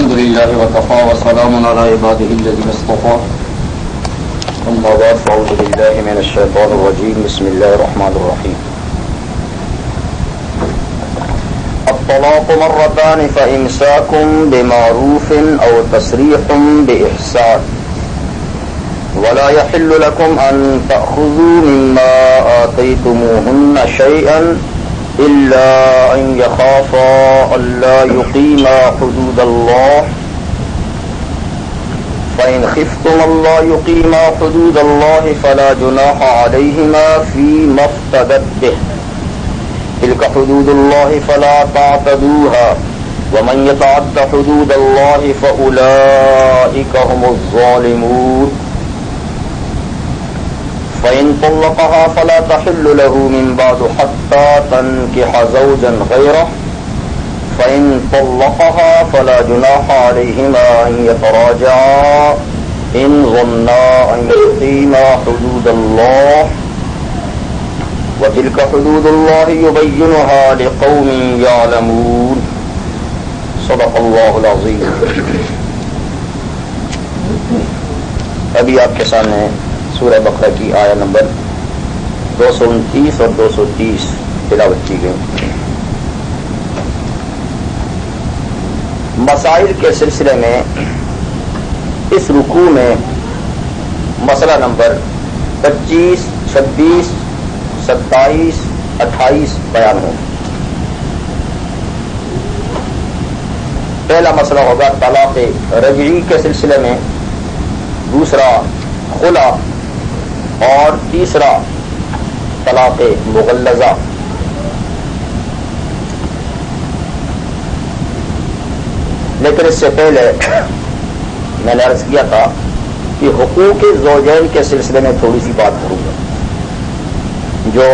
الحمد لله وكفى وسلام على عباده الذين اصطفى أما بعد فأعوذ بالله من الشيطان الرجيم بسم الله الرحمن الرحيم الطلاق مرتان فإمساك بمعروف أو تسريح بإحسان ولا يحل لكم أن تأخذوا مما آتيتموهن شيئا إلا أن يخافا ألا يقيما حدود الله فإن خفتم ألا يقيما حدود الله فلا جناح عليهما فيما افتدت به تلك حدود الله فلا تعتدوها ومن يتعد حدود الله فأولئك هم الظالمون فإن طلقها فلا تحل له من بعد حتى تنكح زوجا غيره فإن طلقها فلا جناح عليهما أن يتراجعا إن ظنا أن يقيما حدود الله وتلك حدود الله يبينها لقوم يعلمون صدق الله العظيم. ابھی آپ کے سامنے سورہ بقرہ کی آیت نمبر 229 اور 230 تلاوت کی گئی. مسائل کے سلسلے میں اس رکوع میں مسئلہ نمبر 25, 26, 27, 28 بیان ہوں. پہلا مسئلہ ہوگا طلاق رجعی کے سلسلے میں, دوسرا خلا اور تیسرا طلاق مغلظہ. لیکن اس سے پہلے میں نے عرض کیا تھا کہ حقوق زوجین کے سلسلے میں تھوڑی سی بات کروں گا. جو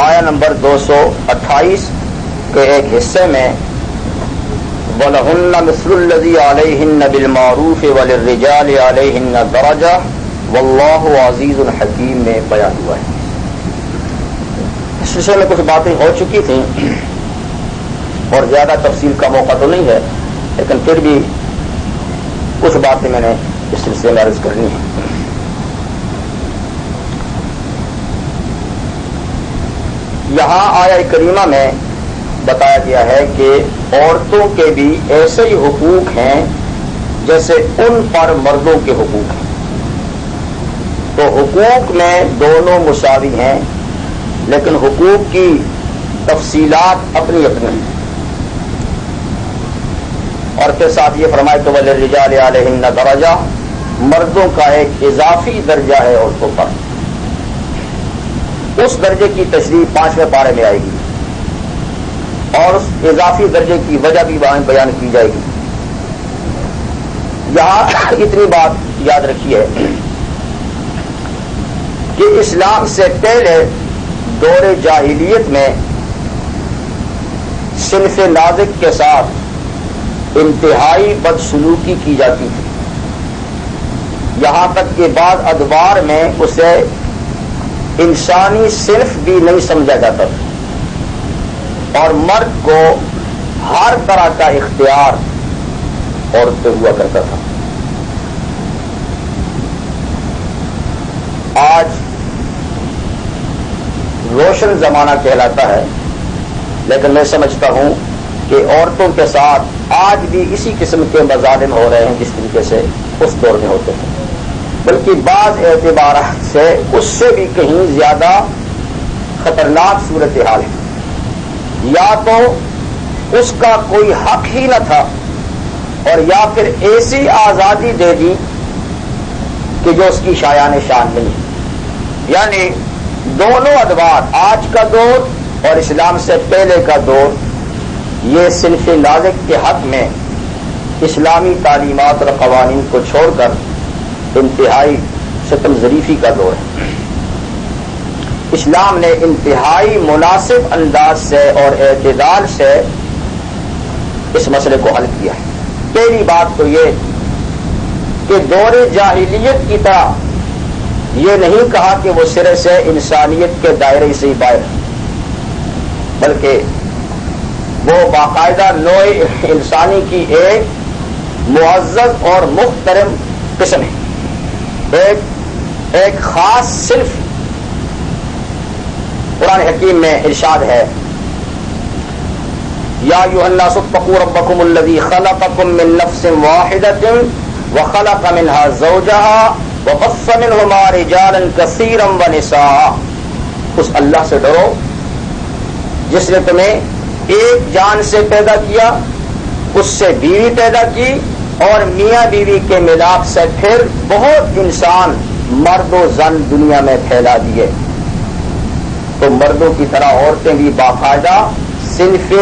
آیا نمبر 228 کے ایک حصے میں وَلَهُنَّ مِثْلُ الَّذِي عَلَيْهِنَّ بِالْمَعْرُوفِ وَلِلرِّجَالِ عَلَيْهِنَّ دَرَجَةٌ وَاللَّهُ عَزِيزٌ حَكِيمٌ میں بیان ہوا ہے. اس سلسلے میں کچھ باتیں ہو چکی تھیں اور زیادہ تفصیل کا موقع تو نہیں ہے, لیکن پھر بھی کچھ باتیں میں نے اس سلسلے میں عرض کرنی ہے. یہاں آیہ کریمہ میں بتایا گیا ہے کہ عورتوں کے بھی ایسے ہی حقوق ہیں جیسے ان پر مردوں کے حقوق ہیں. تو حقوق میں دونوں مساوی ہیں, لیکن حقوق کی تفصیلات اپنی اپنی ہیں. اور پھر ساتھ یہ فرمائے کہ وَلِلرِّجَالِ عَلَيْهِنَّ دَرَجَةٌ, مردوں کا ایک اضافی درجہ ہے عورتوں پر. اس درجے کی تشریح 5ویں پارے میں آئے گی اور اس اضافی درجے کی وجہ بھی بیان کی جائے گی. یہاں اتنی بات یاد رکھیے کہ اسلام سے پہلے دور جاہلیت میں صنف نازک کے ساتھ انتہائی بدسلوکی کی جاتی تھی, یہاں تک کہ بعض ادوار میں اسے انسانی صنف بھی نہیں سمجھا جاتا تھا اور مرد کو ہر طرح کا اختیار عورت پہ ہوا کرتا تھا. آج روشن زمانہ کہلاتا ہے, لیکن میں سمجھتا ہوں کہ عورتوں کے ساتھ آج بھی اسی قسم کے مظالم ہو رہے ہیں جس طریقے سے اس دور میں ہوتے ہیں, بلکہ بعض اعتبارات سے اس سے بھی کہیں زیادہ خطرناک صورتحال ہے. یا تو اس کا کوئی حق ہی نہ تھا اور یا پھر ایسی آزادی دے دی کہ جو اس کی شایان شان نہیں ہے. یعنی دونوں ادوار, آج کا دور اور اسلام سے پہلے کا دور, یہ صنف نازک کے حق میں اسلامی تعلیمات اور قوانین کو چھوڑ کر انتہائی ستم ظریفی کا دور ہے. اسلام نے انتہائی مناسب انداز سے اور اعتدال سے اس مسئلے کو حل کیا ہے. پہلی بات تو یہ کہ دور جاہلیت کی طرح یہ نہیں کہا کہ وہ سرے سے انسانیت کے دائرے سے ہی باہر، بلکہ وہ باقاعدہ نوع انسانی کی ایک معزز اور محترم قسم ہے، ایک خاص صنف۔ قرآن حکیم میں ارشاد ہے یا ایھا الناس اتقوا ربکم الذی خلقکم من نفس واحدۃ وخلق منها زوجها وبث منهما رجالا کثیرا ونساء۔ اس اللہ سے ڈرو جس نے تمہیں ایک جان سے پیدا کیا، اس سے بیوی پیدا کی، اور میاں بیوی کے ملاپ سے پھر بہت انسان مرد و زن دنیا میں پھیلا دیے۔ تو مردوں کی طرح عورتیں بھی باقاعدہ صنف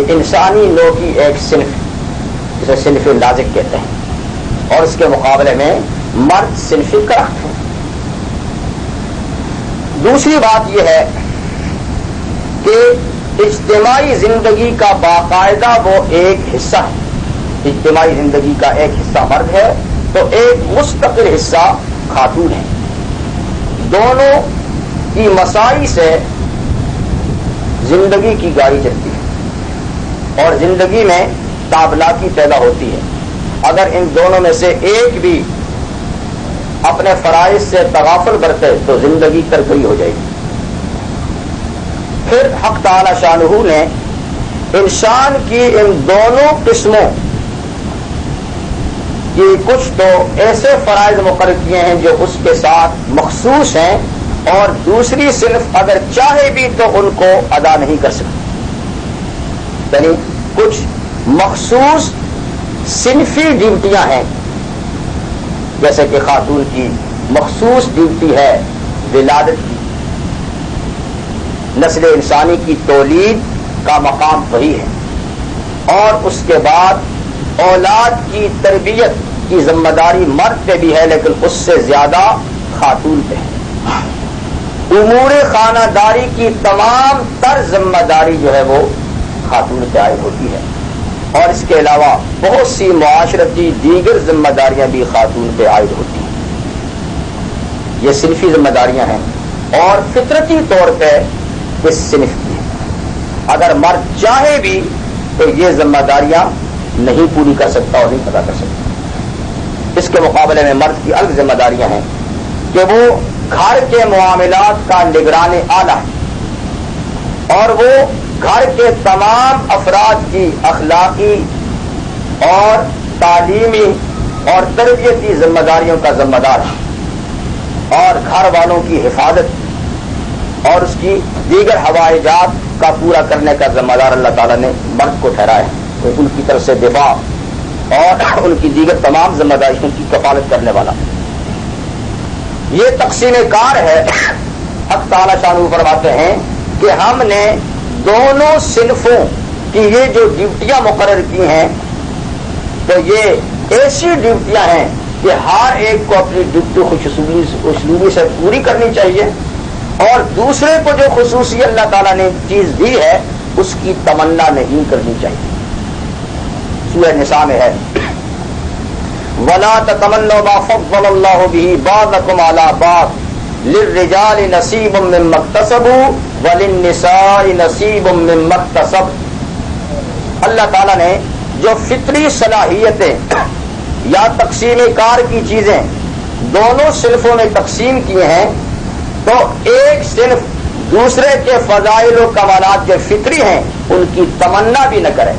انسانی نوع کی ایک صنف، جسے صنف نازک کہتے ہیں، اور اس کے مقابلے میں مرد صنف کرخت ہے۔ دوسری بات یہ ہے کہ اجتماعی زندگی کا باقاعدہ وہ ایک حصہ ہے، اجتماعی زندگی کا ایک حصہ مرد ہے تو ایک مستقل حصہ خاتون ہے۔ دونوں کی مساعی سے زندگی کی گاڑی چلتی ہے اور زندگی میں تابلاکی پیدا ہوتی ہے۔ اگر ان دونوں میں سے ایک بھی اپنے فرائض سے تغافل برتے تو زندگی کرکری ہو جائے گی۔ پھر حق تعالی شانہ نے انسان کی ان دونوں قسموں کی کچھ تو ایسے فرائض مقرر کیے ہیں جو اس کے ساتھ مخصوص ہیں، اور دوسری صنف اگر چاہے بھی تو ان کو ادا نہیں کر سکتی۔ یعنی کچھ مخصوص صنفی ڈیوٹیاں ہیں، جیسے کہ خاتون کی مخصوص ڈیوٹی ہے ولادت کی، نسل انسانی کی تولید کا مقام وہی ہے، اور اس کے بعد اولاد کی تربیت کی ذمہ داری مرد پہ بھی ہے، لیکن اس سے زیادہ خاتون پہ ہے۔ امور خانہ داری کی تمام تر ذمہ داری جو ہے وہ خاتون پہ عائد ہوتی ہے، اور اس کے علاوہ بہت سی معاشرتی دیگر ذمہ داریاں بھی خاتون پہ عائد ہوتی ہیں۔ یہ صنفی ذمہ داریاں ہیں اور فطرتی طور پہ اس صنف کی ہیں۔ اگر مرد چاہے بھی تو یہ ذمہ داریاں نہیں پوری کر سکتا اور نہیں ادا کر سکتا۔ اس کے مقابلے میں مرد کی الگ ذمہ داریاں ہیں کہ وہ گھر کے معاملات کا نگران اعلیٰ ہے، اور وہ گھر کے تمام افراد کی اخلاقی اور تعلیمی اور تربیتی ذمہ داریوں کا ذمہ دار ہے، اور گھر والوں کی حفاظت اور اس کی دیگر حوائجات کا پورا کرنے کا ذمہ دار اللہ تعالیٰ نے مرد کو ٹھہرایا ہے، تو ان کی طرف سے دفاع اور ان کی دیگر تمام ذمہ داریوں کی کفالت کرنے والا۔ یہ تقسیم کار ہے۔ حق تعالیٰ شانہ فرماتے ہیں کہ ہم نے دونوں صنفوں کی یہ جو ڈیوٹیاں مقرر کی ہیں تو یہ ایسی ڈیوٹیاں ہیں کہ ہر ایک کو اپنی ڈیوٹی خوش اسلوبی سے پوری کرنی چاہیے، اور دوسرے کو جو خصوصی اللہ تعالیٰ نے چیز دی ہے اس کی تمنا نہیں کرنی چاہیے۔ سورہ نساء میں ہے وَلَا تَتَمَنَّوْا مَا فَضَّلَ اللَّهُ بِهِ بَعْضَكُمْ عَلَى بَعْضٍ لِلرِّجَالِ نَصِيبٌ مِّمَّا اكْتَسَبُوا وَلِلنِّسَاءِ نَصِيبٌ مِّمَّا اكْتَسَبْنَ۔ اللہ تعالیٰ نے جو فطری صلاحیتیں یا تقسیم کار کی چیزیں دونوں صنفوں میں تقسیم کیے ہیں، تو ایک صنف دوسرے کے فضائل و کمالات جو فطری ہیں ان کی تمنا بھی نہ کرے۔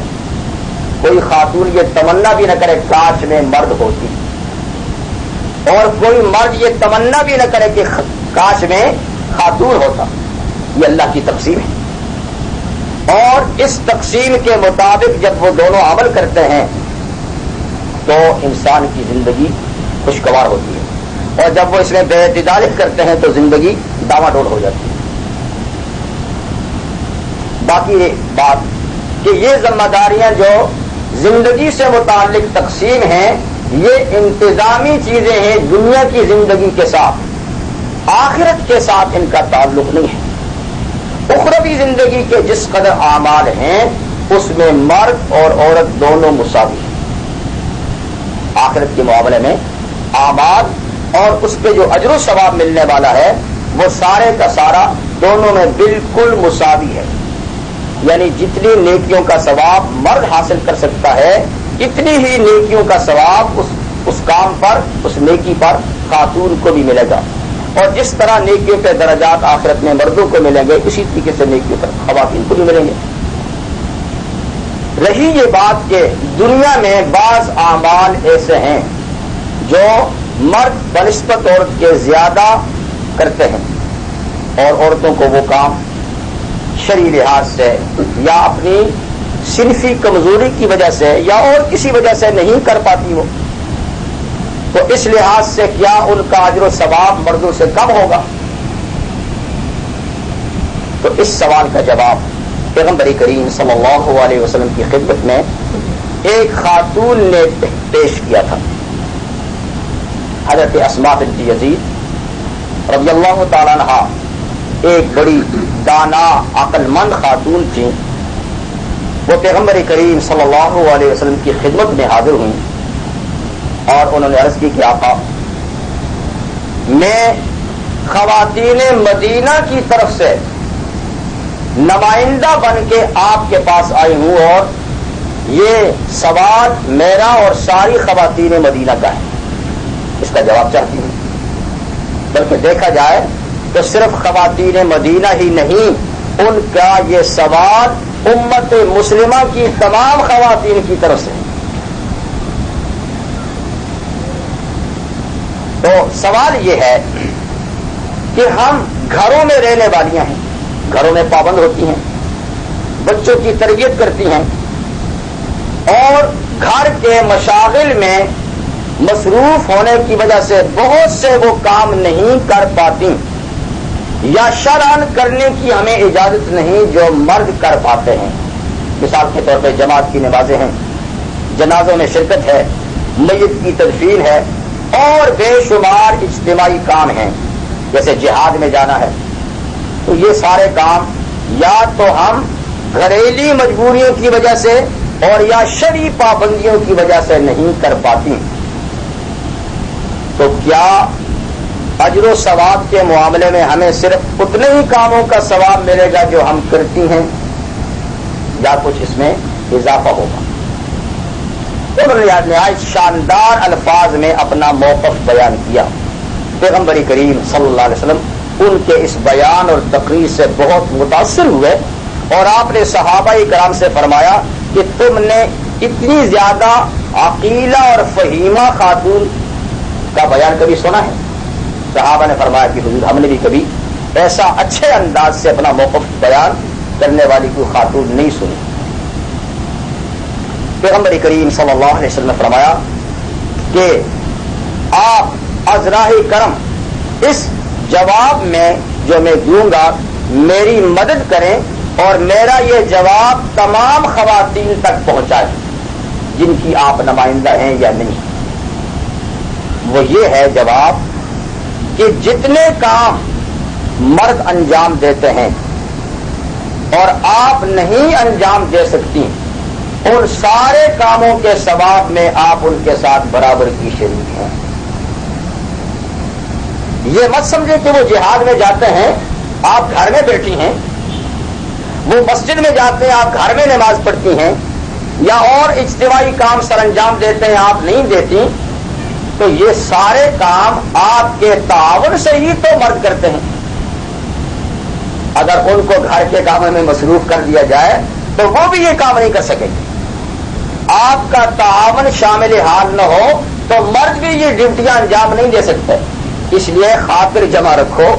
کوئی خاتون یہ تمنا بھی نہ کرے کاش میں مرد ہوتی، اور کوئی مرد یہ تمنا بھی نہ کرے کہ کاش میں خاتون ہوتا۔ یہ اللہ کی تقسیم ہے، اور اس تقسیم کے مطابق جب وہ دونوں عمل کرتے ہیں تو انسان کی زندگی خوشگوار ہوتی ہے، اور جب وہ اس میں بے اعتدالی کرتے ہیں تو زندگی ڈاواں ڈول ہو جاتی ہے۔ باقی بات کہ یہ ذمہ داریاں جو زندگی سے متعلق تقسیم ہیں یہ انتظامی چیزیں ہیں دنیا کی زندگی کے ساتھ، آخرت کے ساتھ ان کا تعلق نہیں ہے۔ اخروی زندگی کے جس قدر اعمال ہیں اس میں مرد اور عورت دونوں مساوی ہیں۔ آخرت کے معاملے میں اعمال اور اس پہ جو اجر و ثواب ملنے والا ہے وہ سارے کا سارا دونوں میں بالکل مساوی ہے۔ یعنی جتنی نیکیوں کا ثواب مرد حاصل کر سکتا ہے اتنی ہی نیکیوں کا ثواب اس کام پر، اس نیکی پر خاتون کو بھی ملے گا، اور جس طرح نیکیوں کے درجات آخرت میں مردوں کو ملیں گے اسی طریقے سے نیکیوں پر خواتین کو بھی ملیں گے۔ رہی یہ بات کہ دنیا میں بعض اعمال ایسے ہیں جو مرد بنسبت عورت کے زیادہ کرتے ہیں، اور عورتوں کو وہ کام شرعی لحاظ سے یا اپنی صنفی کمزوری کی وجہ سے یا اور کسی وجہ سے نہیں کر پاتی ہو، تو اس لحاظ سے کیا ان کا اجر و ثواب مردوں سے کم ہوگا؟ تو اس سوال کا جواب پیغمبر کریم صلی اللہ علیہ وسلم کی خدمت میں ایک خاتون نے پیش کیا تھا۔ حضرت اسماء بنت یزید رضی اللہ تعالیٰ عنہا ایک بڑی دانا عقل مند خاتون تھیں۔ وہ پیغمبر کریم صلی اللہ علیہ وسلم کی خدمت میں حاضر ہوئیں اور انہوں نے عرض کی کہ آقا، میں خواتین مدینہ کی طرف سے نمائندہ بن کے آپ کے پاس آئی ہوں، اور یہ سوال میرا اور ساری خواتین مدینہ کا ہے، اس کا جواب چاہتی ہوں۔ بلکہ دیکھا جائے تو صرف خواتین مدینہ ہی نہیں، ان کا یہ سوال امت مسلمہ کی تمام خواتین کی طرف سے۔ تو سوال یہ ہے کہ ہم گھروں میں رہنے والیاں ہیں، گھروں میں پابند ہوتی ہیں، بچوں کی تربیت کرتی ہیں، اور گھر کے مشاغل میں مصروف ہونے کی وجہ سے بہت سے وہ کام نہیں کر پاتی، یا شرعاً کرنے کی ہمیں اجازت نہیں جو مرد کر پاتے ہیں۔ مثال کے طور پہ جماعت کی نمازیں ہیں، جنازوں میں شرکت ہے، میت کی تدفین ہے، اور بے شمار اجتماعی کام ہیں، جیسے جہاد میں جانا ہے۔ تو یہ سارے کام یا تو ہم گھریلو مجبوریوں کی وجہ سے اور یا شرعی پابندیوں کی وجہ سے نہیں کر پاتی، تو کیا اجر و ثواب کے معاملے میں ہمیں صرف اتنے ہی کاموں کا ثواب ملے گا جو ہم کرتی ہیں، یا کچھ اس میں اضافہ ہوگا؟ انہوں نے نہایت شاندار الفاظ میں اپنا موقف بیان کیا۔ پیغمبر کریم صلی اللہ علیہ وسلم ان کے اس بیان اور تقریر سے بہت متاثر ہوئے، اور آپ نے صحابہ کرام سے فرمایا کہ تم نے اتنی زیادہ عقیلہ اور فہیمہ خاتون کا بیان کبھی سنا ہے؟ صحابہ نے فرمایا کہ حضور، ہم نے بھی کبھی ایسا اچھے انداز سے اپنا موقف بیان کرنے والی کوئی خاتون نہیں سنی۔ پیغمبر کریم صلی اللہ علیہ وسلم نے فرمایا کہ آپ از راہ کرم اس جواب میں جو میں دوں گا میری مدد کریں، اور میرا یہ جواب تمام خواتین تک پہنچائیں جن کی آپ نمائندہ ہیں یا نہیں۔ وہ یہ ہے جواب کہ جتنے کام مرد انجام دیتے ہیں اور آپ نہیں انجام دے سکتی، ان سارے کاموں کے ثواب میں آپ ان کے ساتھ برابر کی شریک ہیں۔ یہ مت سمجھے کہ وہ جہاد میں جاتے ہیں، آپ گھر میں بیٹھی ہیں، وہ مسجد میں جاتے ہیں، آپ گھر میں نماز پڑھتی ہیں، یا اور اجتماعی کام سر انجام دیتے ہیں، آپ نہیں دیتی، تو یہ سارے کام آپ کے تعاون سے ہی تو مرد کرتے ہیں۔ اگر ان کو گھر کے کاموں میں مصروف کر دیا جائے تو وہ بھی یہ کام نہیں کر سکیں گے۔ آپ کا تعاون شامل حال نہ ہو تو مرد بھی یہ ڈیوٹیاں انجام نہیں دے سکتے۔ اس لیے خاطر جمع رکھو،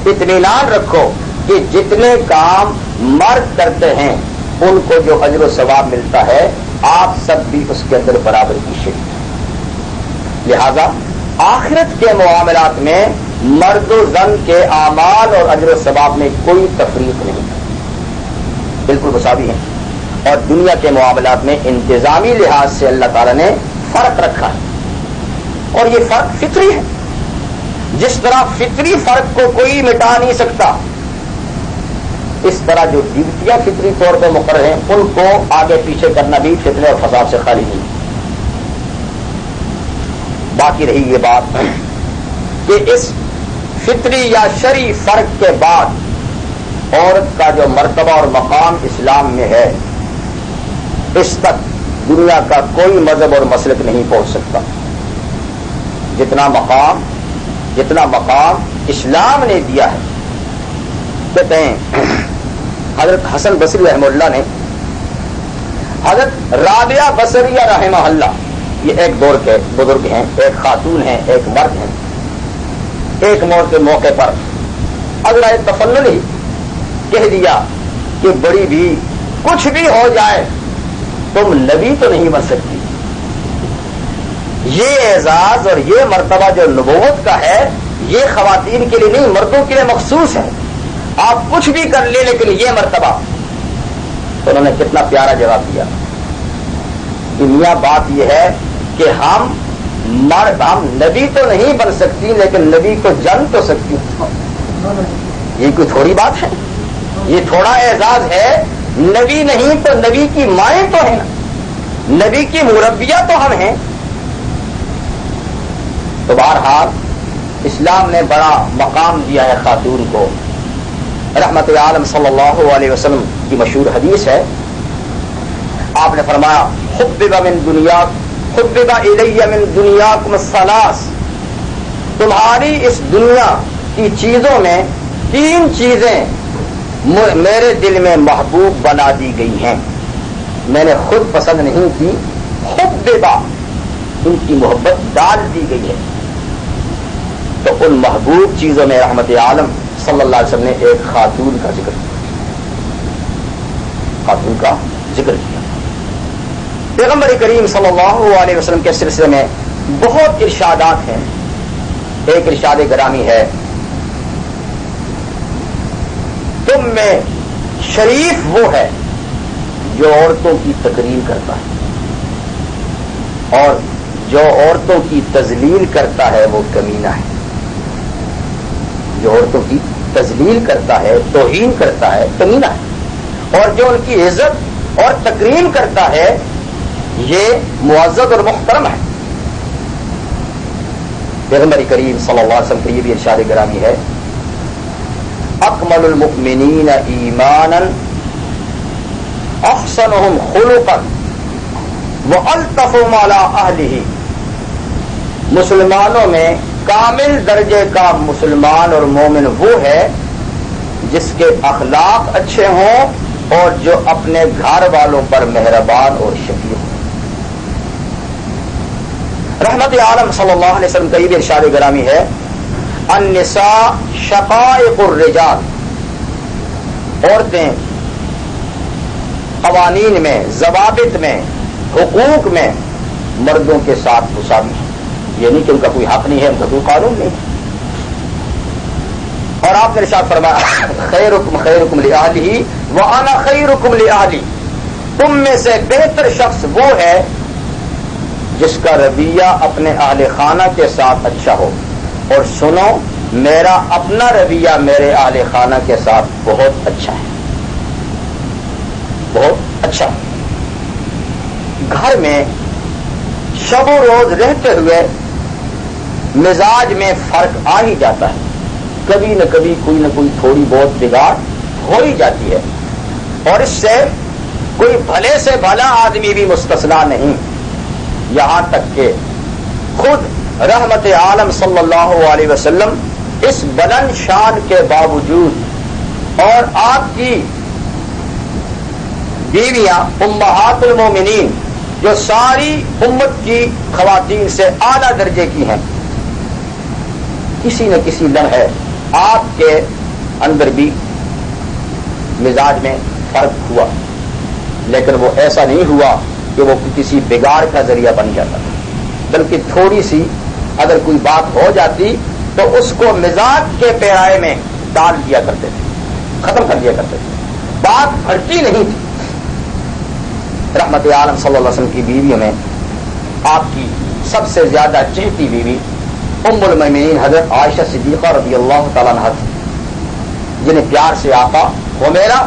اطمینان رکھو کہ جتنے کام مرد کرتے ہیں ان کو جو اجر و ثواب ملتا ہے آپ سب بھی اس کے اندر برابر کی شریک ہیں۔ لہذا آخرت کے معاملات میں مرد و زن کے اعمال اور اجر و ثواب میں کوئی تفریق نہیں، بالکل مساوی ہیں۔ اور دنیا کے معاملات میں انتظامی لحاظ سے اللہ تعالیٰ نے فرق رکھا ہے، اور یہ فرق فطری ہے۔ جس طرح فطری فرق کو کوئی مٹا نہیں سکتا، اس طرح جو ڈیوٹیاں فطری طور پہ مقرر ہیں ان کو آگے پیچھے کرنا بھی فتنے اور فساد سے خالی نہیں۔ باقی رہی یہ بات کہ اس فطری یا شرعی فرق کے بعد عورت کا جو مرتبہ اور مقام اسلام میں ہے اس تک دنیا کا کوئی مذہب اور مسلک نہیں پہنچ سکتا. جتنا مقام اسلام نے دیا ہے. کہتے ہیں حضرت حسن بصری رحمہ اللہ نے حضرت رابعہ بصریہ رحمہ اللہ، یہ ایک دور کے بزرگ ہیں، ایک خاتون ہیں ایک مرد ہیں، ایک موت کے موقع پر اگلا تفنن ہی کہہ دیا کہ بڑی بھی کچھ بھی ہو جائے تم نبی تو نہیں بن سکتی. یہ اعزاز اور یہ مرتبہ جو نبوت کا ہے یہ خواتین کے لیے نہیں، مردوں کے لیے مخصوص ہے. آپ کچھ بھی کر لیں لیکن یہ مرتبہ. تو انہوں نے کتنا پیارا جواب دیا کہ میاں بات یہ ہے کہ ہم نبی تو نہیں بن سکتی لیکن نبی کو جن تو سکتی. یہ کوئی تھوڑی بات ہے؟ یہ تھوڑا اعزاز ہے. نبی نہیں تو نبی کی مائیں تو ہیں، نبی کی مربیہ تو ہم ہیں. تو بہرحال اسلام نے بڑا مقام دیا ہے خاتون کو. رحمت عالم صلی اللہ علیہ وسلم کی مشہور حدیث ہے، آپ نے فرمایا حبب الی من دنیاکم الثلاث، تمہاری اس دنیا کی چیزوں میں 3 چیزیں میرے دل میں محبوب بنا دی گئی ہیں. میں نے خود پسند نہیں کی، حببا ان کی محبت ڈال دی گئی ہے. تو ان محبوب چیزوں میں رحمت عالم صلی اللہ علیہ وسلم نے ایک خاتون کا ذکر کیا. پیغمبر کریم صلی اللہ علیہ وسلم کے سلسلے میں بہت ارشادات ہیں. ایک ارشاد گرامی ہے، تم میں شریف وہ ہے جو عورتوں کی تکریم کرتا ہے اور جو عورتوں کی تذلیل کرتا ہے وہ کمینہ ہے. جو عورتوں کی تذلیل کرتا ہے، توہین کرتا ہے، کمینہ ہے. اور جو ان کی عزت اور تکریم کرتا ہے یہ معزز اور محترم ہے. پیغمبر کریم صلی اللہ علیہ وسلم کا یہ بھی ارشاد گرامی ہے، اکمل المؤمنین ایمانا احسنهم خلقا والطفهم علی اہلہ. مسلمانوں میں کامل درجے کا مسلمان اور مومن وہ ہے جس کے اخلاق اچھے ہوں اور جو اپنے گھر والوں پر مہربان اور شفیق ہو. رحمت عالم صلی اللہ علیہ وسلم کا یہ بھی ارشاد گرامی ہے، النساء شقائق الرجال. عورتیں قوانین میں، ضوابط میں، حقوق میں مردوں کے ساتھ مساوی ہیں. یہ نہیں کہ ان کا کوئی حق نہیں ہے، ان کا کوئی قانون نہیں. اور آپ نے ارشاد فرمایا خیرکم خیرکم لأہلہ وانا خیرکم لأہلی. تم میں سے بہتر شخص وہ ہے جس کا رویہ اپنے اہل خانہ کے ساتھ اچھا ہو. اور سنو، میرا اپنا رویہ میرے اہل خانہ کے ساتھ بہت اچھا ہے، بہت اچھا. گھر میں شب و روز رہتے ہوئے مزاج میں فرق آ ہی جاتا ہے. کبھی نہ کبھی کوئی نہ کوئی تھوڑی بہت بگاڑ ہو ہی جاتی ہے، اور اس سے کوئی بھلے سے بھلا آدمی بھی مستثنا نہیں. یہاں تک کہ خود رحمت عالم صلی اللہ علیہ وسلم اس بلند شان کے باوجود اور آپ کی بیویاں امہات المومنین جو ساری امت کی خواتین سے اعلیٰ درجے کی ہیں، کسی نہ کسی لمحے آپ کے اندر بھی مزاج میں فرق ہوا. لیکن وہ ایسا نہیں ہوا کہ وہ کسی بگاڑ کا ذریعہ بن جاتا تھا، بلکہ تھوڑی سی اگر کوئی بات ہو جاتی تو اس کو مزاج کے پیرائے میں ڈال دیا کرتے تھے، ختم کر دیا کرتے تھے. بات بڑھتی نہیں تھی. رحمت عالم صلی اللہ علیہ وسلم کی بیویوں میں آپ کی سب سے زیادہ چہتی بیوی ام المؤمنین حضرت عائشہ صدیقہ رضی اللہ تعالیٰ عنہا تھی، جنہیں پیار سے آقا حمیرہ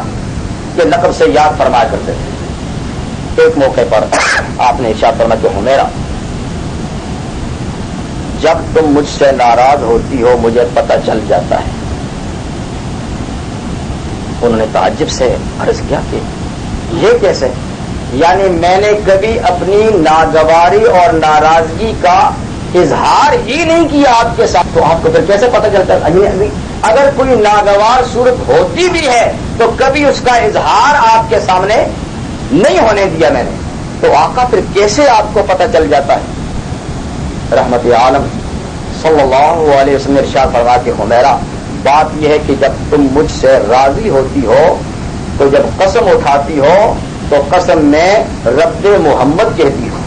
کے لقب سے یاد فرمایا کرتے تھے. ایک موقع پر آپ نے ارشاد فرمایا کہ حمیرہ، جب تم مجھ سے ناراض ہوتی ہو مجھے پتہ چل جاتا ہے. انہوں نے تعجب سے عرض کیا کہ یہ کیسے؟ یعنی میں نے کبھی اپنی ناگواری اور ناراضگی کا اظہار ہی نہیں کیا آپ کے ساتھ، تو آپ کو پھر کیسے پتہ چلتا ہے؟ اگر کوئی ناگوار صورت ہوتی بھی ہے تو کبھی اس کا اظہار آپ کے سامنے نہیں ہونے دیا میں نے، تو آقا پھر کیسے آپ کو پتہ چل جاتا ہے؟ رحمت عالم صلی اللہ علیہ وسلم نے ارشاد فرمایا کہ حمیرہ، بات یہ ہے کہ جب تم مجھ سے راضی ہوتی ہو تو جب قسم اٹھاتی ہو تو قسم میں رب محمد کہتی ہو،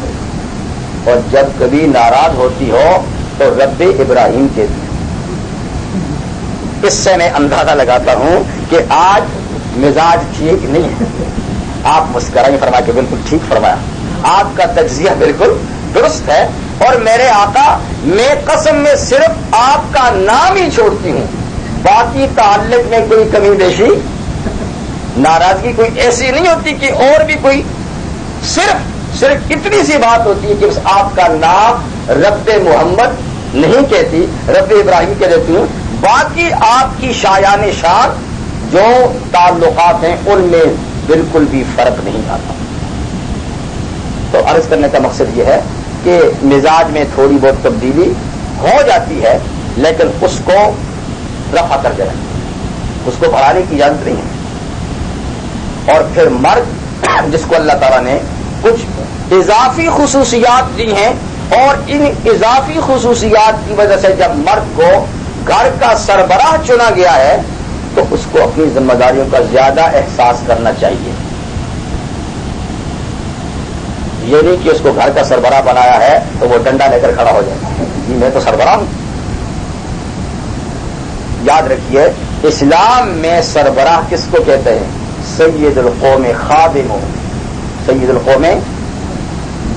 اور جب کبھی ناراض ہوتی ہو تو رب ابراہیم کہتی ہو۔ اس سے میں اندازہ لگاتا ہوں کہ آج مزاج ٹھیک نہیں ہے۔ آپ مسکرائیں، فرما کے بالکل ٹھیک فرمایا، آپ کا تجزیہ بالکل درست ہے، اور میرے آقا میں قسم میں صرف آپ کا نام ہی چھوڑتی ہوں، باقی تعلق میں کوئی کمی بیشی ناراضگی کوئی ایسی نہیں ہوتی کہ اور بھی کوئی، صرف اتنی سی بات ہوتی ہے کہ بس آپ کا نام رب محمد نہیں کہتی، رب ابراہیم کہہ دیتی ہوں، باقی آپ کی شایان شان جو تعلقات ہیں ان میں بالکل بھی فرق نہیں آتا۔ تو عرض کرنے کا مقصد یہ ہے کہ مزاج میں تھوڑی بہت تبدیلی ہو جاتی ہے، لیکن اس کو رفع کر دینا، اس کو بڑھانے کی اجازت نہیں ہے۔ اور پھر مرد جس کو اللہ تعالیٰ نے کچھ اضافی خصوصیات دی ہیں، اور ان اضافی خصوصیات کی وجہ سے جب مرد کو گھر کا سربراہ چنا گیا ہے تو اس کو اپنی ذمہ داریوں کا زیادہ احساس کرنا چاہیے۔ یہ نہیں کہ اس کو گھر کا سربراہ بنایا ہے تو وہ ڈنڈا لے کر کھڑا ہو جائے جی میں تو سربراہ ہوں۔ یاد رکھیے اسلام میں سربراہ کس کو کہتے ہیں؟ سید القوم خادم، سید القوم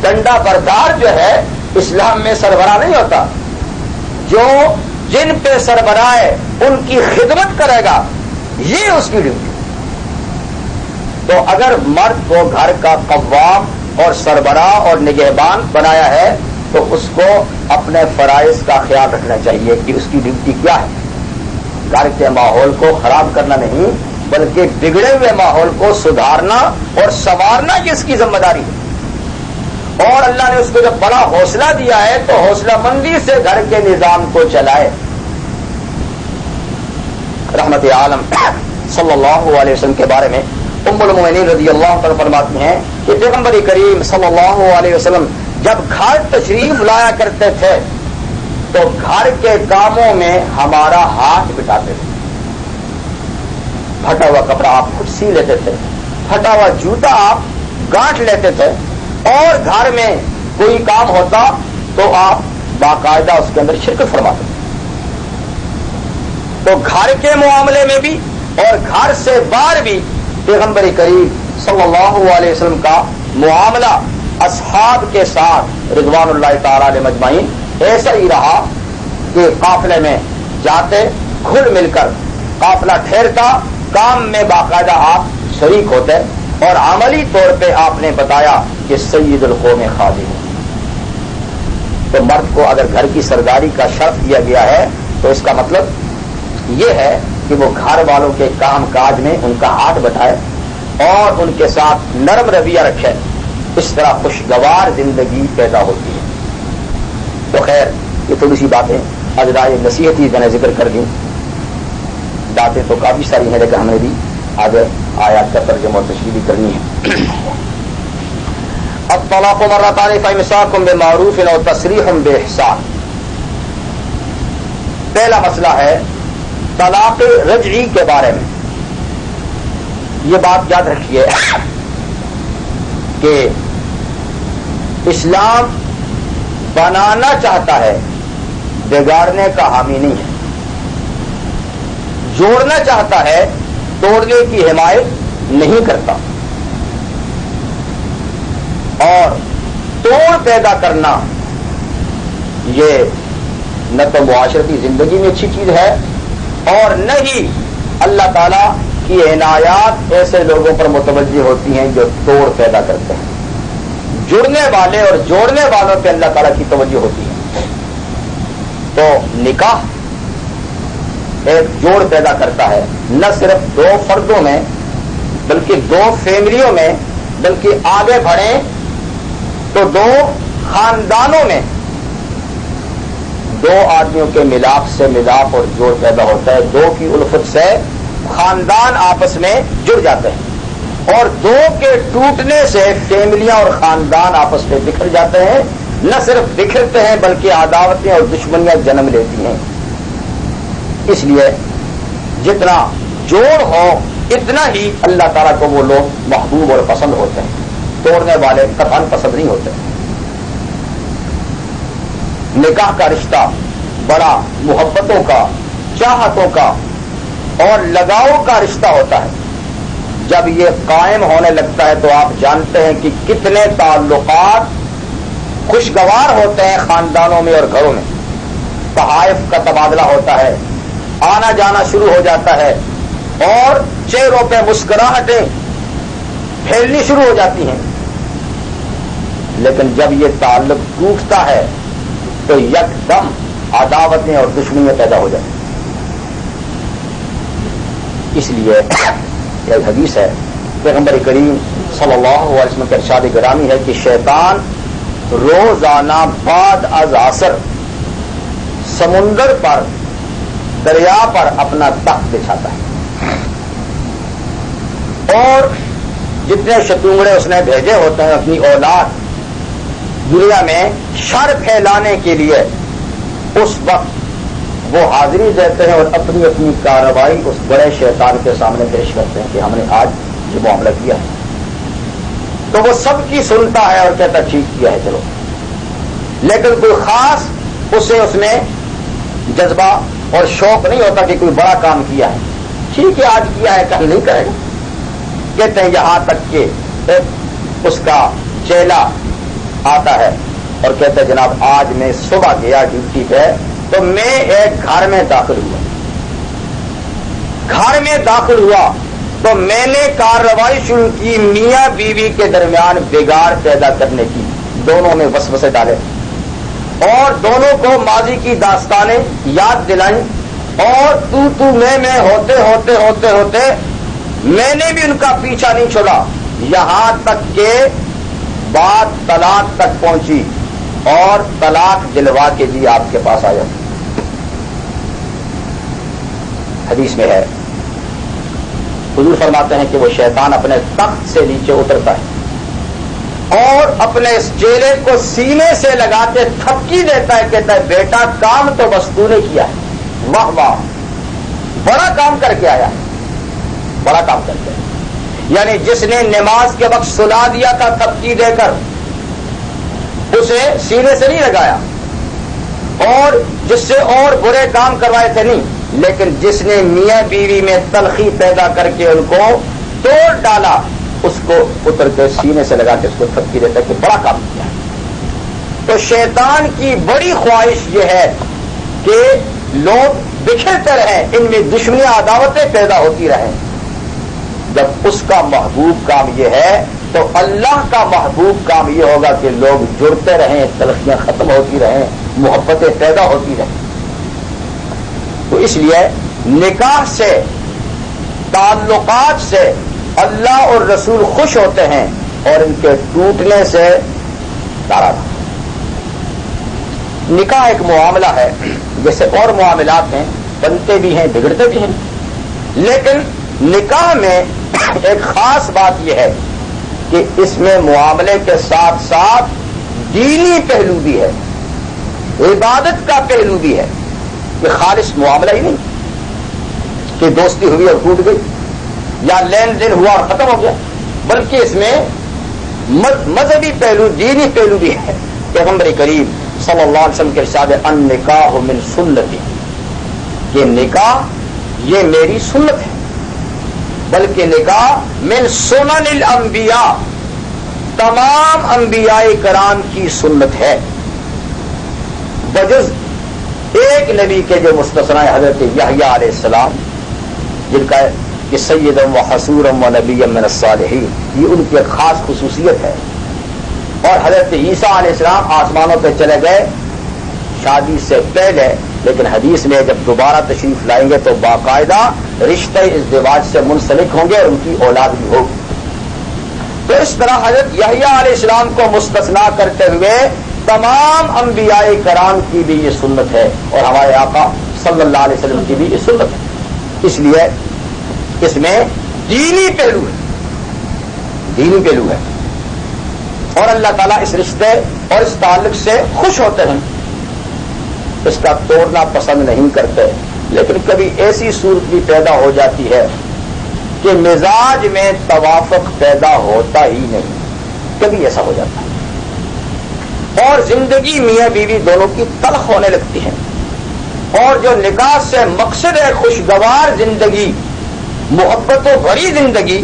ڈنڈا بردار جو ہے اسلام میں سربراہ نہیں ہوتا، جو جن پہ سربراہ ہے ان کی خدمت کرے گا، یہ اس کی ڈیوٹی۔ تو اگر مرد کو گھر کا قوام اور سربراہ اور نگہبان بنایا ہے تو اس کو اپنے فرائض کا خیال رکھنا چاہیے کہ اس کی ڈیوٹی کیا ہے۔ گھر کے ماحول کو خراب کرنا نہیں بلکہ بگڑے ہوئے ماحول کو سدھارنا اور سنوارنا یہ اس کی ذمہ داری ہے۔ اور اللہ نے اس کو جب بڑا حوصلہ دیا ہے تو حوصلہ مندی سے گھر کے نظام کو چلائے۔ رحمت عالم صلی اللہ علیہ وسلم کے بارے میں ام المؤمنین رضی اللہ عنہ فرماتی ہیں کہ پیغمبر کریم صلی اللہ علیہ وسلم جب گھر تشریف لایا کرتے تھے تو گھر کے کاموں میں ہمارا ہاتھ بٹاتے تھے۔ پھٹا ہوا کپڑا آپ خود سی لیتے تھے، پھٹا ہوا جوتا آپ گانٹھ لیتے تھے، اور گھر میں کوئی کام ہوتا تو آپ باقاعدہ اس کے اندر شرکت فرماتے تھے۔ تو گھر کے معاملے میں بھی اور گھر سے باہر بھی پیغمبر کریم صلی اللہ علیہ وسلم کا معاملہ اصحاب کے ساتھ رضوان اللہ تعالی علیہ مجمعین ایسا ہی رہا کہ قافلے میں جاتے گھل مل کر قافلہ ٹھہرتا، کام میں باقاعدہ آپ شریک ہوتے، اور عملی طور پہ آپ نے بتایا کہ سید القوم خادم۔ تو مرد کو اگر گھر کی سرداری کا شرف دیا گیا ہے تو اس کا مطلب یہ ہے کہ وہ گھر والوں کے کام کاج میں ان کا ہاتھ بٹائے اور ان کے ساتھ نرم رویہ رکھے، اس طرح خوشگوار زندگی پیدا ہوتی ہے۔ تو خیر یہ تھوڑی سی باتیں اجرائے نصیحت ہی میں نے ذکر کر دی، باتیں تو کافی ساری ہیں لیکن ہمیں بھی آگے آیات کا ترجمہ اور تشریح کرنی ہے۔ الطلاق مرتان فامساک بمعروف او تسریح باحسان۔ پہلا مسئلہ ہے طلاق رجعی کے بارے میں۔ یہ بات یاد رکھیے کہ اسلام بنانا چاہتا ہے، بگاڑنے کا حامی نہیں ہے، جوڑنا چاہتا ہے، توڑنے کی حمایت نہیں کرتا، اور توڑ پیدا کرنا یہ نہ تو معاشرتی زندگی میں اچھی چیز ہے اور نہ ہی اللہ تعالی کی عنایات ایسے لوگوں پر متوجہ ہوتی ہیں جو توڑ پیدا کرتے ہیں۔ جڑنے والے اور جوڑنے والوں پہ اللہ تعالیٰ کی توجہ ہوتی ہے۔ تو نکاح ایک جوڑ پیدا کرتا ہے، نہ صرف دو فردوں میں بلکہ دو فیملیوں میں، بلکہ آگے بڑھیں تو دو خاندانوں میں دو آدمیوں کے ملاپ سے ملاپ اور جوڑ پیدا ہوتا ہے، دو کی الفت سے خاندان آپس میں جڑ جاتے ہیں، اور دو کے ٹوٹنے سے فیملیاں اور خاندان آپس میں بکھر جاتے ہیں، نہ صرف بکھرتے ہیں بلکہ عداوتیں اور دشمنیاں جنم لیتی ہیں۔ اس لیے جتنا جوڑ ہو اتنا ہی اللہ تعالیٰ کو وہ لوگ محبوب اور پسند ہوتے ہیں، توڑنے والے قطعاً پسند نہیں ہوتے۔ نکاح کا رشتہ بڑا محبتوں کا، چاہتوں کا اور لگاؤ کا رشتہ ہوتا ہے۔ جب یہ قائم ہونے لگتا ہے تو آپ جانتے ہیں کہ کتنے تعلقات خوشگوار ہوتے ہیں خاندانوں میں اور گھروں میں۔ تحائف کا تبادلہ ہوتا ہے، آنا جانا شروع ہو جاتا ہے، اور چہروں پہ مسکراہٹیں پھیلنی شروع ہو جاتی ہیں۔ لیکن جب یہ تعلق ٹوٹتا ہے تو یکدم عداوتیں اور دشمنیاں پیدا ہو جاتی ہیں۔ اس لیے ایک حدیث ہے، پیغمبر کریم صلی اللہ علیہ وسلم کا ارشاد گرامی ہے کہ شیطان روزانہ بعد از عصر سمندر پر، دریا پر اپنا تخت بچھاتا ہے، اور جتنے شتونگڑے اس نے بھیجے ہوتے ہیں اپنی اولاد دنیا میں شر پھیلانے کے لیے، اس وقت وہ حاضری دیتے ہیں اور اپنی اپنی کارروائی اس بڑے شیطان کے سامنے پیش کرتے ہیں کہ ہم نے آج یہ معاملہ کیا ہے۔ تو وہ سب کی سنتا ہے اور کہتا ٹھیک کیا ہے چلو، لیکن کوئی خاص اسے اس میں جذبہ اور شوق نہیں ہوتا کہ کوئی بڑا کام کیا ہے۔ ٹھیک ہے آج کیا ہے کل نہیں کرے گا، کہتے ہیں یہاں تک کہ اس کا چیلا آتا ہے اور کہتے ہیں جناب آج میں صبح گیا ڈیوٹی پہ تو میں ایک گھر میں داخل ہوا، گھر میں داخل ہوا تو میں نے کارروائی شروع کی میاں بیوی کے درمیان بگاڑ پیدا کرنے کی، دونوں میں وسوسے ڈالے اور دونوں کو ماضی کی داستانیں یاد دلائیں، اور تو میں ہوتے ہوتے ہوتے ہوتے میں نے بھی ان کا پیچھا نہیں چھوڑا، یہاں تک کہ بات طلاق تک پہنچی اور طلاق دلوا کے جی آپ کے پاس آیا۔ حدیث میں ہے، حضور فرماتے ہیں کہ وہ شیطان اپنے تخت سے نیچے اترتا ہے اور اپنے اس چہرے کو سینے سے لگا کے تھپکی دیتا ہے، کہتا ہے بیٹا کام تو بس تو نے کیا ہے، واہ واہ بڑا کام کر کے آیا، بڑا کام کر کے آیا۔ یعنی جس نے نماز کے وقت سلا دیا تھا تھپکی دے کر، اسے سینے سے نہیں لگایا، اور جس سے اور برے کام کروائے تھے نہیں، لیکن جس نے میاں بیوی میں تلخی پیدا کر کے ان کو توڑ ڈالا، اس کو اتر کے سینے سے لگا کے اس کو تھپکی دیتا کہ بڑا کام کیا ہے۔ تو شیطان کی بڑی خواہش یہ ہے کہ لوگ بکھرتے رہیں، ان میں دشمنیاں عداوتیں پیدا ہوتی رہیں۔ جب اس کا محبوب کام یہ ہے تو اللہ کا محبوب کام یہ ہوگا کہ لوگ جڑتے رہیں، تلخیاں ختم ہوتی رہیں، محبتیں پیدا ہوتی رہیں۔ تو اس لیے نکاح سے، تعلقات سے اللہ اور رسول خوش ہوتے ہیں، اور ان کے ٹوٹنے سے ناراض۔ نکاح ایک معاملہ ہے، جیسے اور معاملات ہیں، بنتے بھی ہیں بگڑتے بھی ہیں، لیکن نکاح میں ایک خاص بات یہ ہے کہ اس میں معاملے کے ساتھ ساتھ دینی پہلو بھی ہے، عبادت کا پہلو بھی ہے۔ یہ خالص معاملہ ہی نہیں کہ دوستی ہوئی اور ٹوٹ گئی، یا لین دین ہوا اور ختم ہو گیا، بلکہ اس میں مذہبی پہلو، دینی پہلو بھی ہے۔ پیغمبر کریم صلی اللہ علیہ وسلم کے ارشاد النکاح من سنتی، یہ نکاح یہ میری سنت ہے، بلکہ نکاح من سنن الانبیاء، تمام انبیاء کرام کی سنت ہے، بجز ایک نبی کے جو مستثنیٰ حضرت یحییٰ علیہ السلام، جن کا کہ سیدم و حصورم و نبی من الصالحین، یہ ان کی ایک خاص خصوصیت ہے۔ اور حضرت عیسیٰ علیہ السلام آسمانوں پہ چلے گئے شادی سے پہلے لیکن حدیث میں جب دوبارہ تشریف لائیں گے تو باقاعدہ رشتہ ازدواج سے منسلک ہوں گے اور ان کی اولاد بھی ہوگی. تو اس طرح حضرت یحییٰ علیہ السلام کو مستثنا کرتے ہوئے تمام انبیاء کرام کی بھی یہ سنت ہے اور ہمارے آقا صلی اللہ علیہ وسلم کی بھی یہ سنت ہے. اس لیے اس میں دینی پہلو ہے اور اللہ تعالیٰ اس رشتے اور اس تعلق سے خوش ہوتے ہیں، اس کا توڑنا پسند نہیں کرتے. لیکن کبھی ایسی صورت بھی پیدا ہو جاتی ہے کہ مزاج میں توافق پیدا ہوتا ہی نہیں، کبھی ایسا ہو جاتا ہے اور زندگی میاں بیوی دونوں کی تلخ ہونے لگتی ہے، اور جو نکاح سے مقصد ہے خوشگوار زندگی، محبت و بھری زندگی،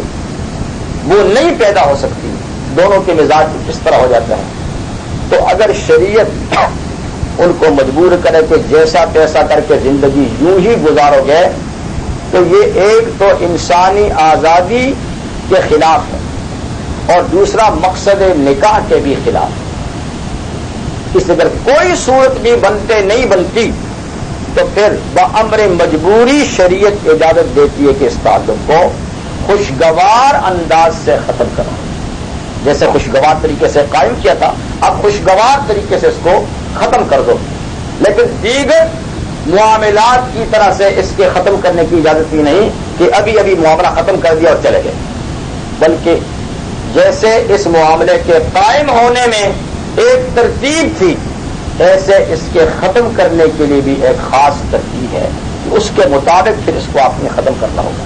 وہ نہیں پیدا ہو سکتی. دونوں کے مزاج اس طرح ہو جاتا ہے. تو اگر شریعت ان کو مجبور کرے کہ جیسا تیسا کر کے زندگی یوں ہی گزارو گے تو یہ ایک تو انسانی آزادی کے خلاف ہے اور دوسرا مقصد نکاح کے بھی خلاف ہے. اس اگر کوئی صورت بھی بنتے نہیں بنتی تو پھر بامر مجبوری شریعت اجازت دیتی ہے کہ اس تعلق کو خوشگوار انداز سے ختم کرو. جیسے خوشگوار طریقے سے قائم کیا تھا اب خوشگوار طریقے سے اس کو ختم کر دو، لیکن دیگر معاملات کی طرح سے اس کے ختم کرنے کی اجازت ہی نہیں کہ ابھی معاملہ ختم کر دیا اور چلے گئے، بلکہ جیسے اس معاملے کے قائم ہونے میں ایک ترتیب تھی ایسے اس کے ختم کرنے کے لیے بھی ایک خاص ترتیب ہے کہ اس کے مطابق پھر اس کو آپ نے ختم کرنا ہوگا.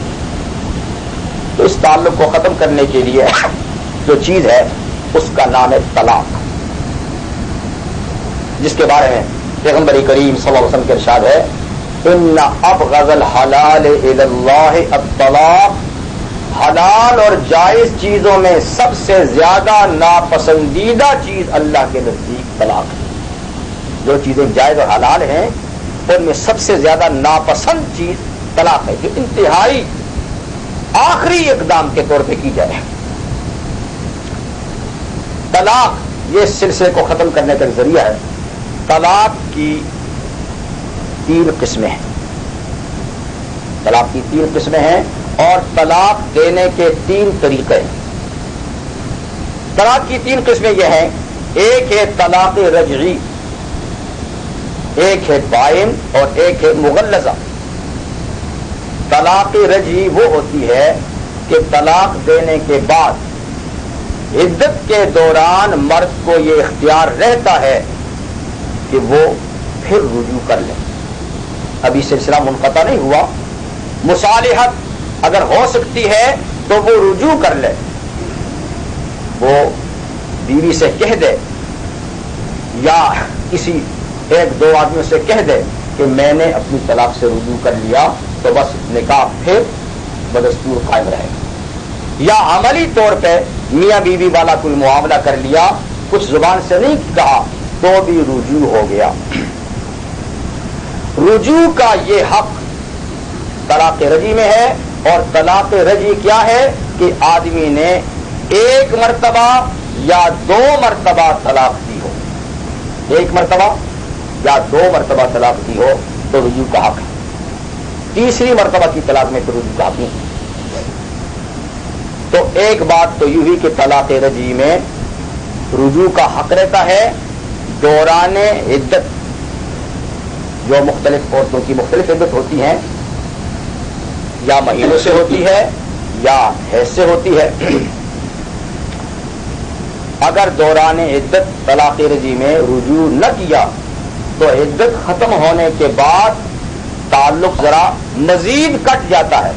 تو اس تعلق کو ختم کرنے کے لیے جو چیز ہے اس کا نام ہے طلاق، جس کے بارے میں پیغمبر کریم صلی اللہ علیہ وسلم کے ارشاد ہے ان ابغض الحلال الی اللہ الطلاق، حلال اور جائز چیزوں میں سب سے زیادہ ناپسندیدہ چیز اللہ کے نزدیک طلاق ہے. جو چیزیں جائز اور حلال ہیں ان میں سب سے زیادہ ناپسند چیز طلاق ہے، جو انتہائی آخری اقدام کے طور پہ کی جائے. طلاق یہ سلسلے کو ختم کرنے کا ذریعہ ہے. طلاق کی 3 قسمیں ہیں، طلاق کی 3 قسمیں ہیں اور طلاق دینے کے 3 طریقے ہیں. طلاق کی 3 قسمیں یہ ہیں، ایک ہے طلاق رجعی، ایک ہے بائن اور ایک ہے مغلظہ. طلاق رجعی وہ ہوتی ہے کہ طلاق دینے کے بعد عدت کے دوران مرد کو یہ اختیار رہتا ہے کہ وہ پھر رجوع کر لے. ابھی سلسلہ منقطع نہیں ہوا، مصالحت اگر ہو سکتی ہے تو وہ رجوع کر لے، وہ بیوی سے کہہ دے یا کسی 1-2 آدمیوں سے کہہ دے کہ میں نے اپنی طلاق سے رجوع کر لیا، تو بس نکاح پھر بدستور قائم رہے گا. یا عملی طور پہ میاں بیوی والا کوئی معاملہ کر لیا، کچھ زبان سے نہیں کہا تو بھی رجوع ہو گیا. رجوع کا یہ حق طلاق رجعی میں ہے. اور طلاق رجعی کیا ہے کہ آدمی نے 1 مرتبہ یا 2 مرتبہ طلاق دی ہو، 1 مرتبہ یا 2 مرتبہ طلاق دی ہو تو رجوع کا حق ہے. تیسری مرتبہ کی طلاق میں تو رجوع کا حق نہیں. تو ایک بات تو یوں ہی کہ طلاق رجعی میں رجوع کا حق رہتا ہے دوران عدت، جو مختلف عورتوں کی مختلف عدت ہوتی ہیں، یا مہینوں سے ہوتی ہے یا حیض سے ہوتی ہے. اگر دوران عدت طلاق رجعی میں رجوع نہ کیا تو عدت ختم ہونے کے بعد تعلق ذرا مزید کٹ جاتا ہے.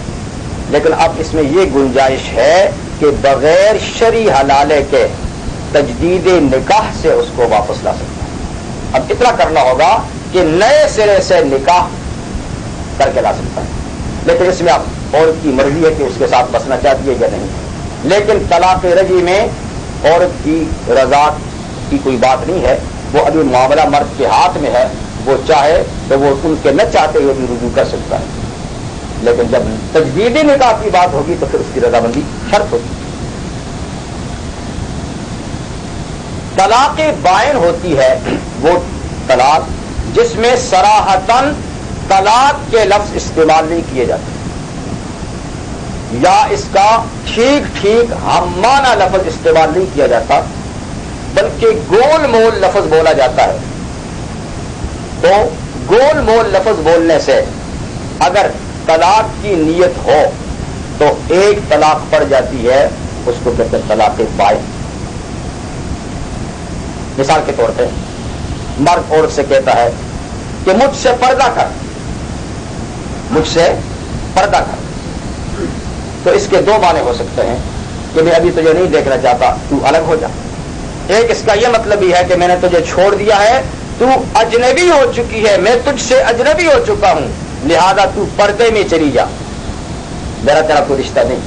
لیکن اب اس میں یہ گنجائش ہے کہ بغیر شرعی حلالے کے تجدید نکاح سے اس کو واپس لا سکتا ہے. اب اتنا کرنا ہوگا کہ نئے سرے سے نکاح کر کے لا سکتا ہے. لیکن اس میں اب عورت کی مرضی ہے کہ اس کے ساتھ بسنا چاہتی ہے یا نہیں. لیکن طلاق رجعی میں عورت کی رضا کی کوئی بات نہیں ہے، وہ ابھی معاملہ مرد کے ہاتھ میں ہے، وہ چاہے تو وہ ان کے نہ چاہتے ہوئے بھی رجوع کر سکتا ہے. لیکن جب تجدید نکاح کی بات ہوگی تو پھر اس کی رضامندی شرط ہوگی. طلاق بائن ہوتی ہے وہ طلاق جس میں صراحتاً طلاق کے لفظ استعمال نہیں کیے جاتے یا اس کا ٹھیک ٹھیک ہم معنی لفظ استعمال نہیں کیا جاتا بلکہ گول مول لفظ بولا جاتا ہے. تو گول مول لفظ بولنے سے اگر طلاق کی نیت ہو تو ایک طلاق پڑ جاتی ہے, اس کو کہتے ہیں طلاق بائن. مثال کے طور پہ مرد عورت سے کہتا ہے کہ مجھ سے پردہ کر, مجھ سے پردہ کر, تو اس کے دو معنی ہو سکتے ہیں کہ میں ابھی تجھے نہیں دیکھنا چاہتا, تو الگ ہو جا. ایک اس کا یہ مطلب بھی ہے کہ میں نے تجھے چھوڑ دیا ہے, تو اجنبی ہو چکی ہے, میں تجھ سے اجنبی ہو چکا ہوں, لہذا تو پردے میں چلی جا, میرا تیرا کوئی رشتہ نہیں.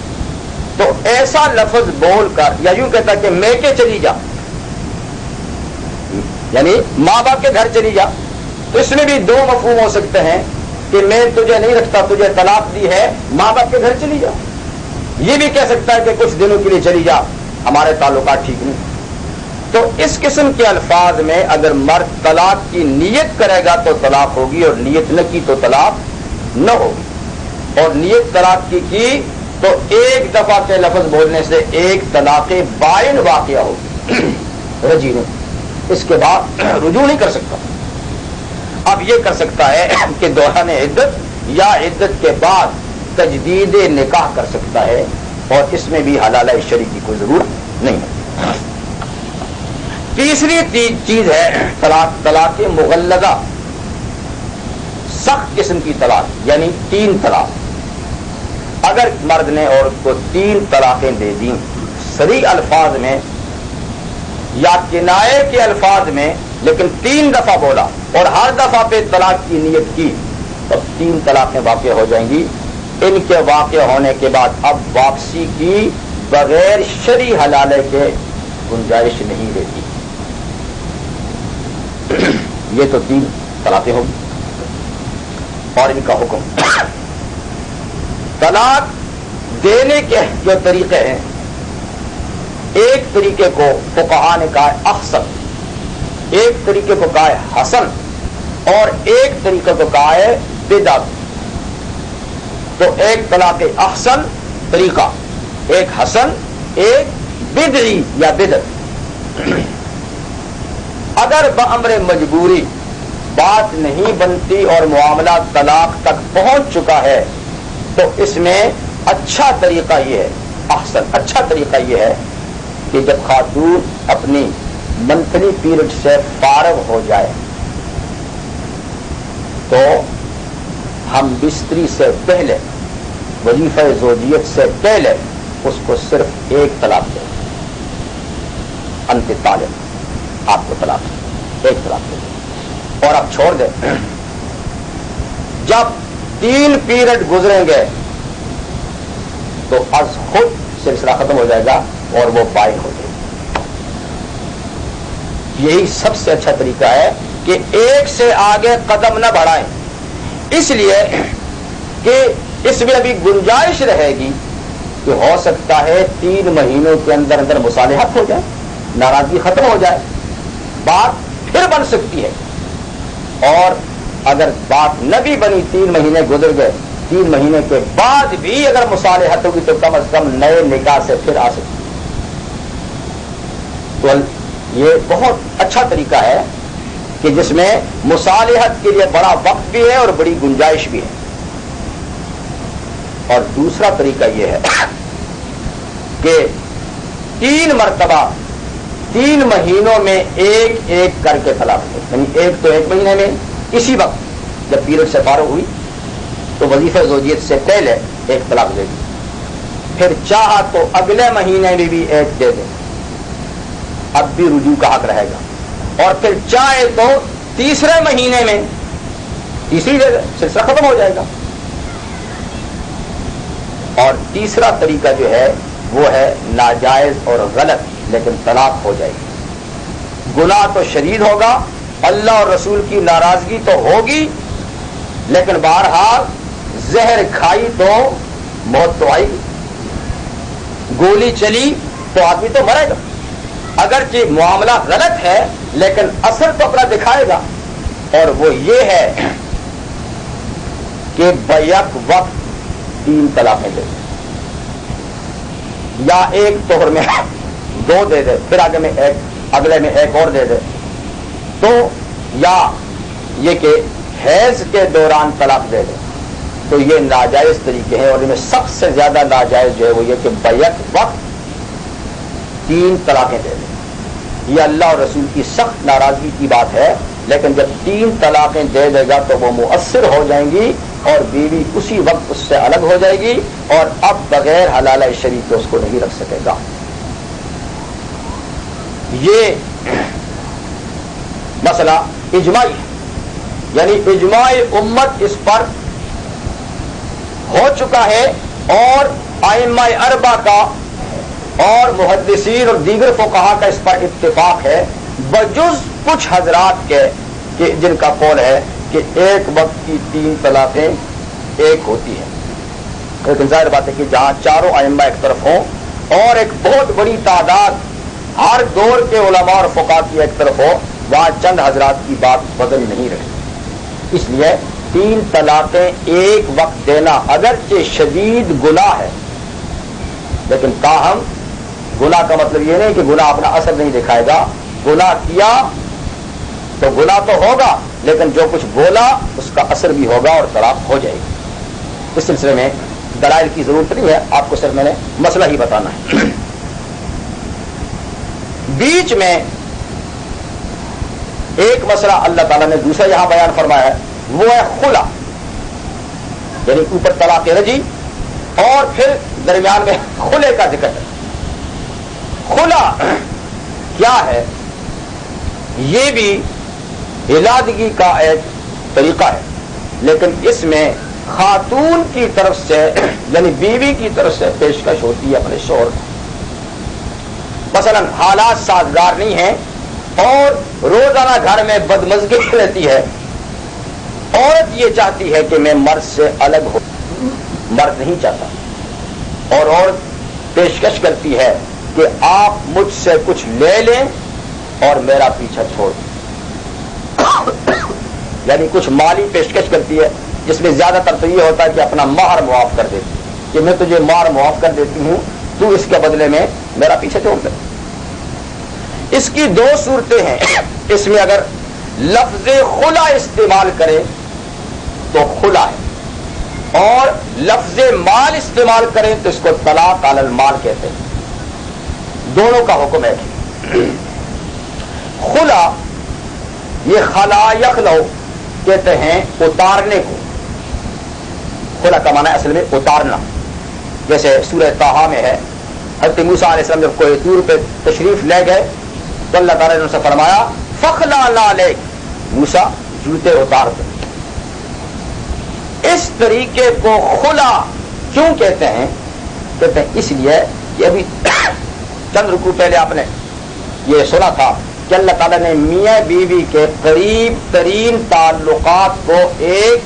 تو ایسا لفظ بول کر یا یوں کہتا کہ میں کے چلی جا, یعنی ماں باپ کے گھر چلی جا, تو اس میں بھی دو مفہوم ہو سکتے ہیں کہ میں تجھے نہیں رکھتا, تجھے طلاق دی ہے, ماں باپ کے گھر چلی جا. یہ بھی کہہ سکتا ہے کہ کچھ دنوں کے لیے چلی جا, ہمارے تعلقات ٹھیک نہیں. تو اس قسم کے الفاظ میں اگر مرد طلاق کی نیت کرے گا تو طلاق ہوگی, اور نیت نہ کی تو طلاق نہ ہوگی. اور نیت طلاق کی تو ایک دفعہ کے لفظ بولنے سے ایک طلاق بائن واقعہ ہوگی, رجی نہیں, اس کے بعد رجوع نہیں کر سکتا. اب یہ کر سکتا ہے کہ دوران عدت یا عدت کے بعد تجدید نکاح کر سکتا ہے, اور اس میں بھی حلالہ شرعی کی کوئی ضرورت نہیں ہے. تیسری چیز ہے طلاق مغلظہ, سخت قسم کی طلاق, یعنی 3 طلاق. اگر مرد نے عورت کو 3 طلاقیں دے دیں صریح الفاظ میں یا کنائے کے الفاظ میں, لیکن 3 دفعہ بولا اور ہر دفعہ پہ طلاق کی نیت کی, تو 3 طلاقیں واقع ہو جائیں گی. ان کے واقع ہونے کے بعد اب واپسی کی بغیر شرعی حلالے کے گنجائش نہیں رہتی. یہ تو 3 طلاقیں ہوگی. اور ان کا حکم, طلاق دینے کے جو طریقے ہیں, ایک طریقے کو فقہاء نے کہا ہے احسن, ایک طریقے کو کہا ہے حسن, اور ایک طریقے کو کہا ہے بدعت. تو ایک طلاق احسن طریقہ, ایک حسن, ایک بدعی یا بدعت. اگر بامر مجبوری بات نہیں بنتی اور معاملہ طلاق تک پہنچ چکا ہے تو اس میں اچھا طریقہ یہ ہے, احسن اچھا طریقہ یہ ہے کہ جب خاتون اپنی منتھلی پیریڈ سے فارغ ہو جائے تو ہم بستری سے پہلے, وظیفہ زوجیت سے پہلے اس کو صرف ایک طلاق دیں, انت طالق, آپ کو طلاق, ایک طلاق دیں اور آپ چھوڑ دیں. جب 3 پیریڈ گزریں گے تو از خود سلسلہ ختم ہو جائے گا اور وہ بائن ہو جائے گی. یہی سب سے اچھا طریقہ ہے کہ ایک سے آگے قدم نہ بڑھائیں, اس لیے کہ اس میں ابھی گنجائش رہے گی کہ ہو سکتا ہے 3 مہینوں کے اندر اندر مصالحت ہو جائے, ناراضگی ختم ہو جائے, بات پھر بن سکتی ہے. اور اگر بات نہ بھی بنی, 3 مہینے گزر گئے, 3 مہینے کے بعد بھی اگر مصالحت ہوگی تو کم از کم نئے نکاح سے پھر آ سکتی. تو یہ بہت اچھا طریقہ ہے کہ جس میں مصالحت کے لیے بڑا وقت بھی ہے اور بڑی گنجائش بھی ہے. اور دوسرا طریقہ یہ ہے کہ 3 مرتبہ 3 مہینوں میں ایک ایک کر کے طلاق دے, یعنی ایک تو 1 مہینے میں اسی وقت جب پیریڈ سے فارغ ہوئی تو وظیفہ زوجیت سے پہلے ایک طلاق دے دی, پھر چاہا تو اگلے مہینے میں بھی ایک دے دے, اب بھی رجوع کا حق رہے گا, اور پھر چاہے تو تیسرے مہینے میں تیسری دے دے, سلسلہ ختم ہو جائے گا. اور تیسرا طریقہ جو ہے وہ ہے ناجائز اور غلط, لیکن طلاق ہو جائے گی. گناہ تو شدید ہوگا, اللہ اور رسول کی ناراضگی تو ہوگی, لیکن بہرحال زہر کھائی تو موت تو آئے گی, گولی چلی تو آدمی تو مرے گا. اگرچہ معاملہ غلط ہے لیکن اثر تو اپنا دکھائے گا. اور وہ یہ ہے کہ بیک وقت 3 طلاقیں دے دے، یا ایک طہر میں 2 دے دے، پھر اگلے میں ایک اور دے دے، تو یا یہ کہ حیض کے دوران طلاق دے دے، تو یہ ناجائز طریقے ہیں، اور ان میں سب سے زیادہ ناجائز جو ہے وہ یہ کہ بیک وقت 3 طلاقیں دے دے۔ یہ اللہ اور رسول کی سخت ناراضگی کی بات ہے، لیکن جب 3 طلاقیں دے دے گا تو وہ مؤثر ہو جائیں گی اور بیوی اسی وقت اس سے الگ ہو جائے گی، اور اب بغیر حلالہ شریع کے اس کو نہیں رکھ سکے گا۔ یہ مسئلہ اجماعی ہے، یعنی اجماع امت اس پر ہو چکا ہے، اور ائمہ اربعہ کا اور محدثین اور دیگر فقہا کا اس پر اتفاق ہے، بجز کچھ حضرات کے کہ جن کا قول ہے کہ ایک وقت کی 3 طلاقیں ایک ہوتی ہیں۔ لیکن ظاہر بات ہے کہ جہاں چاروں ائمہ ایک طرف ہوں اور ایک بہت بڑی تعداد ہر دور کے علماء اور فقہا کی ایک طرف ہو، وہاں چند حضرات کی بات وزن نہیں رہتی۔ اس لیے 3 طلاقیں ایک وقت دینا اگرچہ شدید گناہ ہے، لیکن تاہم گناہ کا مطلب یہ نہیں کہ گناہ اپنا اثر نہیں دکھائے گا، گناہ کیا تو گناہ تو ہوگا، لیکن جو کچھ بولا اس کا اثر بھی ہوگا اور طلاق ہو جائے گی۔ اس سلسلے میں دلائل کی ضرورت نہیں ہے، آپ کو صرف میں نے مسئلہ ہی بتانا ہے۔ بیچ میں ایک مسئلہ اللہ تعالیٰ نے دوسرا یہاں بیان فرمایا ہے، وہ ہے خلا، یعنی اوپر طلاق رجی اور پھر درمیان میں خلے کا ذکر ہے۔ خلا کیا ہے؟ یہ بھی علادگی کا ایک طریقہ ہے، لیکن اس میں خاتون کی طرف سے یعنی بیوی کی طرف سے پیشکش ہوتی ہے اپنے شوہر، مثلا حالات سازگار نہیں ہیں اور روزانہ گھر میں بدمزگی رہتی ہے، عورت یہ چاہتی ہے کہ میں مرد سے الگ ہوں، مرد نہیں چاہتا، اور عورت پیشکش کرتی ہے کہ آپ مجھ سے کچھ لے لیں اور میرا پیچھا چھوڑ دیں، یعنی کچھ مالی پیشکش کرتی ہے، جس میں زیادہ تر تو یہ ہوتا ہے کہ اپنا مہر معاف کر دیتی ہے کہ میں تجھے مہر معاف کر دیتی ہوں، تو اس کے بدلے میں میرا پیچھا چھوڑ دے۔ اس کی 2 صورتیں ہیں، اس میں اگر لفظ خلا استعمال کرے تو خلا ہے، اور لفظ مال استعمال کریں تو اس کو طلاق علی المال کہتے ہیں، دونوں کا حکم ہے۔ خلا یہ خلا یخلو کہتے ہیں اتارنے کو، خلا کا معنی اصل میں اتارنا، جیسے سورہ طٰہٰ میں ہے، حضرت موسیٰ علیہ السلام جب کوہ طور پہ تشریف لے گئے تو اللہ تعالیٰ نے ان سے فرمایا فخلا نعلیک، موسیٰ جوتے اتار دو۔ اس طریقے کو خلا کیوں کہتے ہیں؟ کہتے ہیں اس لیے کہ ابھی چند رکوع پہلے آپ نے یہ سنا تھا کہ اللہ تعالیٰ نے میاں بیوی کے قریب ترین تعلقات کو ایک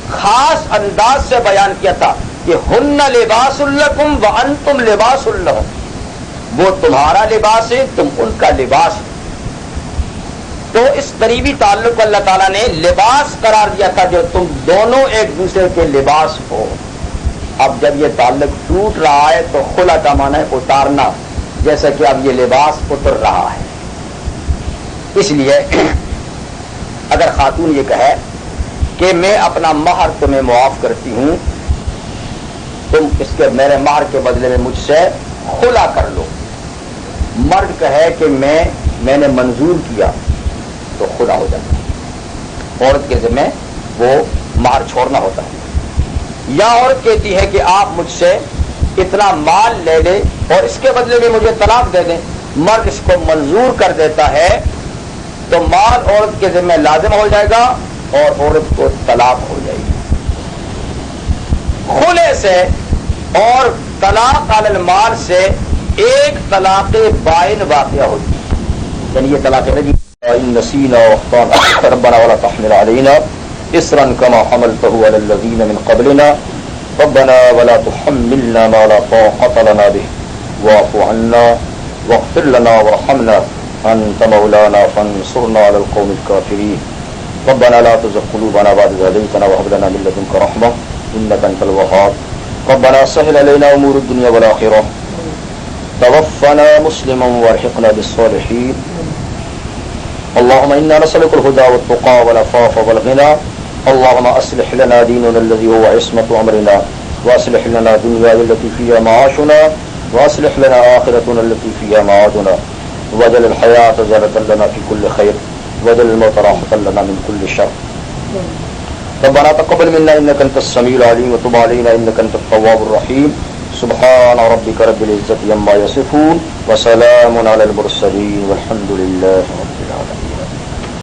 خاص انداز سے بیان کیا تھا کہ ہن لباس لکم وانتم لباس لہم، وہ تمہارا لباس ہے تم ان کا لباس ہے۔ تو اس قریبی تعلق کو اللہ تعالیٰ نے لباس قرار دیا تھا، جو تم دونوں ایک دوسرے کے لباس ہو۔ اب جب یہ تعلق ٹوٹ رہا ہے تو خلا کا معنی ہے اتارنا، جیسا کہ اب یہ لباس اتر رہا ہے۔ اس لیے اگر خاتون یہ کہے کہ میں اپنا مہر تمہیں معاف کرتی ہوں، تم اس کے میرے مہر کے بدلے میں مجھ سے خلا کر لو، مرد کہے کہ میں نے منظور کیا تو خلا ہو جاتا ہے، عورت کے ذمہ وہ مہر چھوڑنا ہوتا ہے۔ یا عورت کہتی ہے کہ آپ مجھ سے اتنا مال لے لیں اور اس کے بدلے میں مجھے طلاق دے دیں، مرد اس کو منظور کر دیتا ہے تو مال عورت کے ذمہ لازم ہو جائے گا اور عورت کو طلاق ہو جائے گی۔ خلے سے اور طلاق علی المال سے ایک طلاق بائن واقع ہوتی ہے، یعنی یہ طلاق رجعی نسینا واخطانا ربنا ولا تحمل علينا اسرا كما حملته على الذين من قبلنا ربنا ولا تحملنا ما لا طاقة لنا به واعف عنا واغفر لنا وارحمنا أنت مولانا فانصرنا على القوم الكافرين ربنا لا تزغ قلوبنا بعد إذ هديتنا وهب لنا من لدنك رحمة إنك أنت الوهاب ربنا سهل علينا أمور الدنيا والآخرة توفنا مسلما والحقنا بالصالحين اللهم إنا نسألك الهدى والتقى والعفاف والغنى اللهم أصلح لنا ديننا الذي هو عصمة أمرنا وأصلح لنا دنيانا التي فيها معاشنا وأصلح لنا آخرتنا التي فيها معادنا واجعل الحياة زيادة لنا في كل خير واجعل الموت راحة لنا من كل شر ربنا تقبل منا إنك أنت السميع العليم وتب علينا إنك أنت التواب الرحيم سبحان ربك رب العزة عما يصفون وسلام على المرسلين والحمد لله